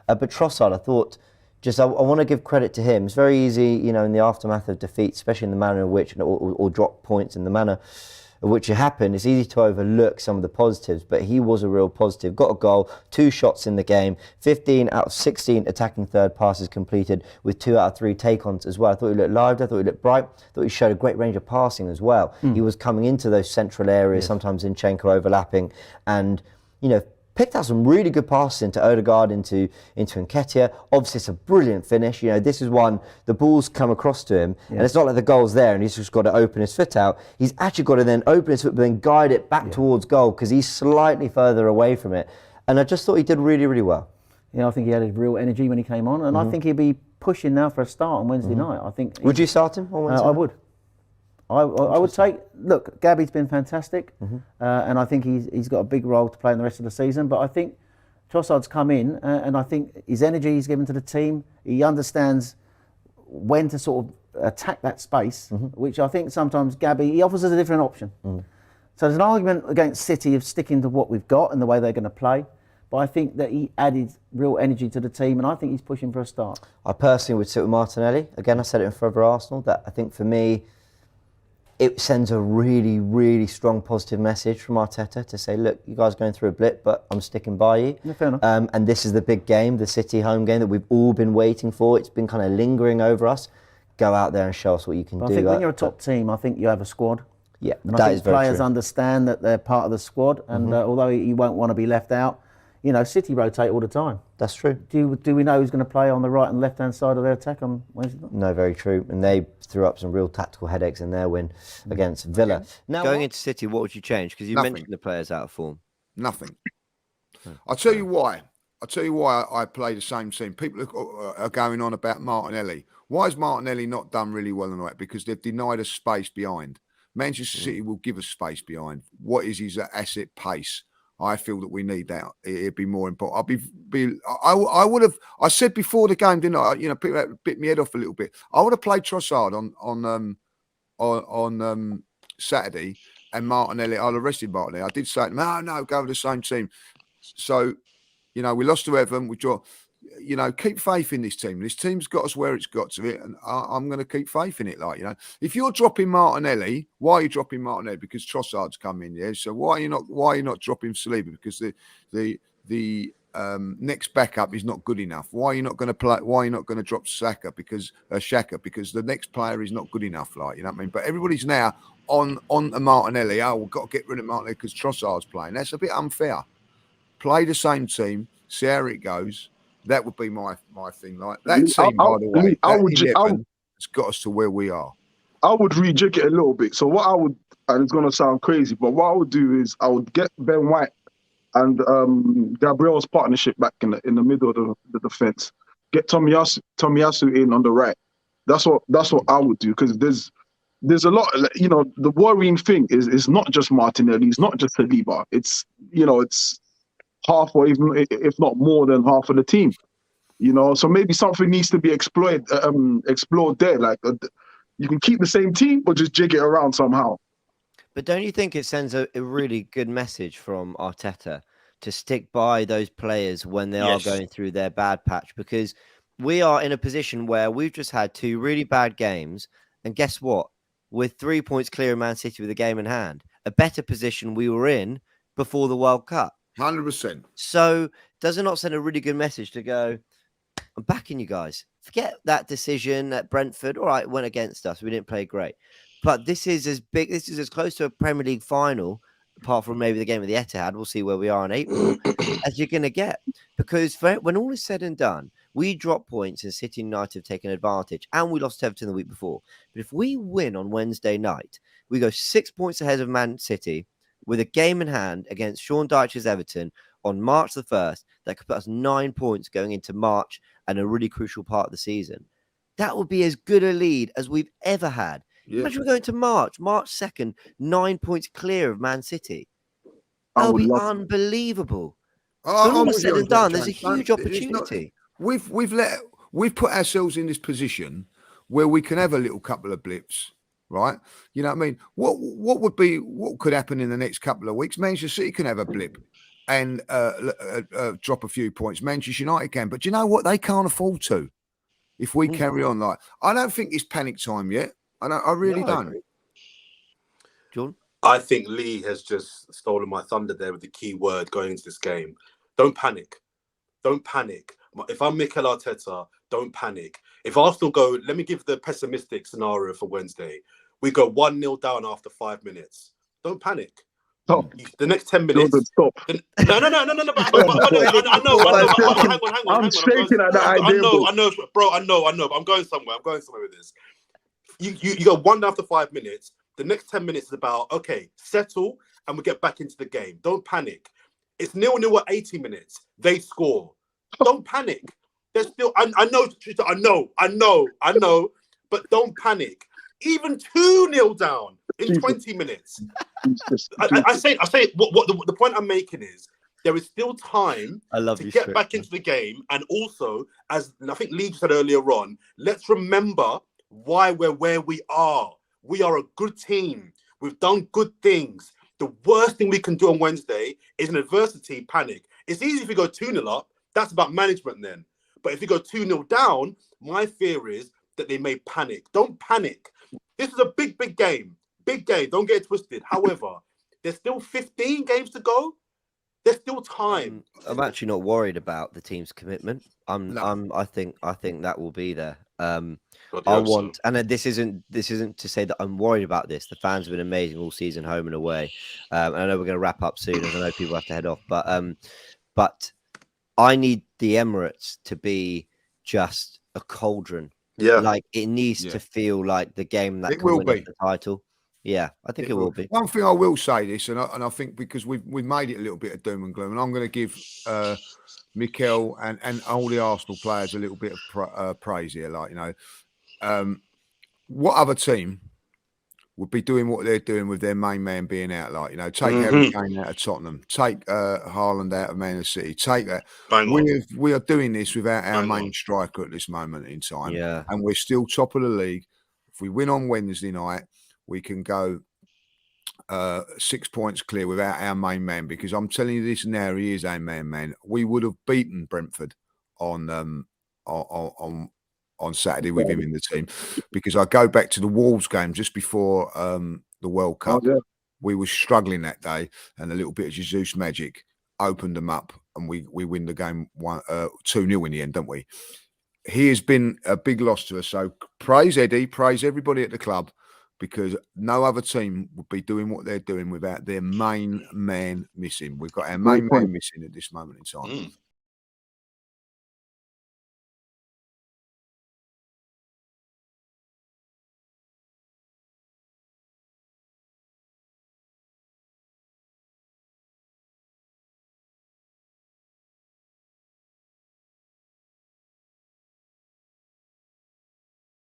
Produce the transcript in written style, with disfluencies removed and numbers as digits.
But Trossard, I thought, I want to give credit to him. It's very easy, in the aftermath of defeat, especially in the manner in which, or drop points in the manner in which it happened, it's easy to overlook some of the positives, but he was a real positive. Got a goal, 2 shots in the game, 15 out of 16 attacking third passes completed with 2 out of 3 take-ons as well. I thought he looked lively, I thought he looked bright, I thought he showed a great range of passing as well. He was coming into those central areas, sometimes Zinchenko overlapping, and, picked out some really good passes into Odegaard, into Nketiah. Obviously, it's a brilliant finish. This is one, the ball's come across to him, and it's not like the goal's there and he's just got to open his foot out. He's actually got to then open his foot, but then guide it back towards goal because he's slightly further away from it. And I just thought he did really, really well. I think he had real energy when he came on, and I think he'll be pushing now for a start on Wednesday night. I think. Would you start him on Wednesday night? I would. I would take. Look, Gabby's been fantastic, and I think he's got a big role to play in the rest of the season. But I think Trossard's come in, and I think his energy he's given to the team. He understands when to sort of attack that space, which I think sometimes Gabby he offers us a different option. So there's an argument against City of sticking to what we've got and the way they're going to play. But I think that he added real energy to the team, and I think he's pushing for a start. I personally would sit with Martinelli. Again, I said it in favour of Arsenal. That I think for me, it sends a really, really strong positive message from Arteta to say, look, you guys are going through a blip, but I'm sticking by you. Yeah, fair enough. And this is the big game, the City home game that we've all been waiting for. It's been kind of lingering over us. Go out there and show us what you can do. I think when you're a top team, I think you have a squad. Yeah, and that is very true. Players understand that they're part of the squad, and although you won't want to be left out, City rotate all the time. That's true. Do we know who's going to play on the right and left-hand side of their attack on Wednesday night? No, very true. And they threw up some real tactical headaches in their win against Villa. Now, going into City, what would you change? Because you mentioned the players out of form. Nothing. I'll tell you why. I play the same team. People are going on about Martinelli. Why has Martinelli not done really well in that? Because they've denied us space behind. Manchester City will give us space behind. What is his asset pace? I feel that we need that. It'd be more important. I would have. I said before the game, didn't I? People bit me head off a little bit. I would have played Trossard on Saturday, and Martinelli. I'd have rested Martinelli. I did say to him, no, go with the same team. So, we lost to Everton. We draw. Keep faith in this team. This team's got us where it's got to it, and I'm going to keep faith in it. If you're dropping Martinelli, why are you dropping Martinelli? Because Trossard's come in, yeah. So why are you not dropping Saliba? Because the next backup is not good enough. Why are you not going to play? Why are you not going to drop Xhaka? Because the next player is not good enough. But everybody's now on Martinelli. Oh, we've got to get rid of Martinelli because Trossard's playing. That's a bit unfair. Play the same team. See how it goes. That would be my thing. Like that team, by the way, it's got us to where we are. I would rejig it a little bit. So what I would, and it's going to sound crazy, but what I would do is I would get Ben White and Gabriel's partnership back in the middle of the defense. Get Tomiyasu in on the right. That's what I would do, because there's a lot. The worrying thing is it's not just Martinelli, it's not just Saliba. It's half, or even if not more than half of the team, so maybe something needs to be explored there. Like you can keep the same team, but just jig it around somehow. But don't you think it sends a really good message from Arteta to stick by those players when they are going through their bad patch? Because we are in a position where we've just had 2 really bad games, and guess what? We're 3 points clear of Man City with a game in hand, a better position we were in before the World Cup. 100%. So does it not send a really good message to go, I'm backing you guys. Forget that decision at Brentford. All right, went against us. We didn't play great. But this is as close to a Premier League final, apart from maybe the game of the Etihad, we'll see where we are in April, as you're going to get. Because when all is said and done, we drop points and City United have taken advantage, and we lost to Everton the week before. But if we win on Wednesday night, we go 6 points ahead of Man City, with a game in hand against Sean Dyche's Everton on March the 1st, that could put us 9 points going into March and a really crucial part of the season. That would be as good a lead as we've ever had. Yeah. Imagine we're going to March 2nd, 9 points clear of Man City. That would be unbelievable. All said and done, there's a huge opportunity. We've put ourselves in this position where we can have a little couple of blips. Right, you know what I mean? What could happen in the next couple of weeks? Manchester City can have a blip. and drop a few points. Manchester United can, but do you know what? They can't afford to. If we carry on like, I don't think it's panic time yet. I really don't. John? I think Lee has just stolen my thunder there with the key word going into this game. Don't panic. Don't panic. If I'm Mikel Arteta, don't panic. If Arsenal go, let me give the pessimistic scenario for Wednesday. We go 1-0 down after 5 minutes. Don't panic. Stop. The next 10 minutes. Jordan, stop. No. But I know. Hang on. I'm shaking at that idea. I know, bro. I know. But I'm going somewhere. with this. You go 1 after 5 minutes. The next 10 minutes is about, okay, settle and we get back into the game. Don't panic. It's 0-0 at 80 minutes. They score. Don't panic. There's still, I know, but don't panic. Even 2-0 down in 20 minutes. I say what the point I'm making is there is still time to get back into the game. And also, as I think Lee said earlier on, let's remember why we're where we are. We are a good team. We've done good things. The worst thing we can do on Wednesday is in adversity, panic. It's easy if you go 2-0 up. That's about management then. But if you go 2-0 down, my fear is that they may panic. Don't panic. This is a big game. Big game. Don't get it twisted. However, there's still 15 games to go. There's still time. I'm actually not worried about the team's commitment. I think that will be there. This isn't to say that I'm worried about this. The fans have been amazing all season, home and away. And I know we're going to wrap up soon, as I know people have to head off. But I need the Emirates to be just a cauldron. Yeah, like it needs to feel like the game that can win the title. Yeah, I think it will be. One thing I will say this, and I think because we've made it a little bit of doom and gloom, and I'm going to give Mikel and all the Arsenal players a little bit of praise here. Like, you know, what other team would be doing what they're doing with their main man being out? Like, you know, take Harry Kane out of Tottenham, take Haaland out of Man City, take that. We are doing this without our main striker at this moment in time. Yeah, and we're still top of the league. If we win on Wednesday night, we can go 6 points clear without our main man, because I'm telling you this now, he is our main man. We would have beaten Brentford on Saturday with him in the team, because I go back to the Wolves game just before the World Cup. Oh, yeah. We were struggling that day, and a little bit of Jesus magic opened them up, and we win the game 2-0 in the end, don't we? He has been a big loss to us. So praise Eddie, praise everybody at the club, because no other team would be doing what they're doing without their main man missing. We've got our main man missing at this moment in time.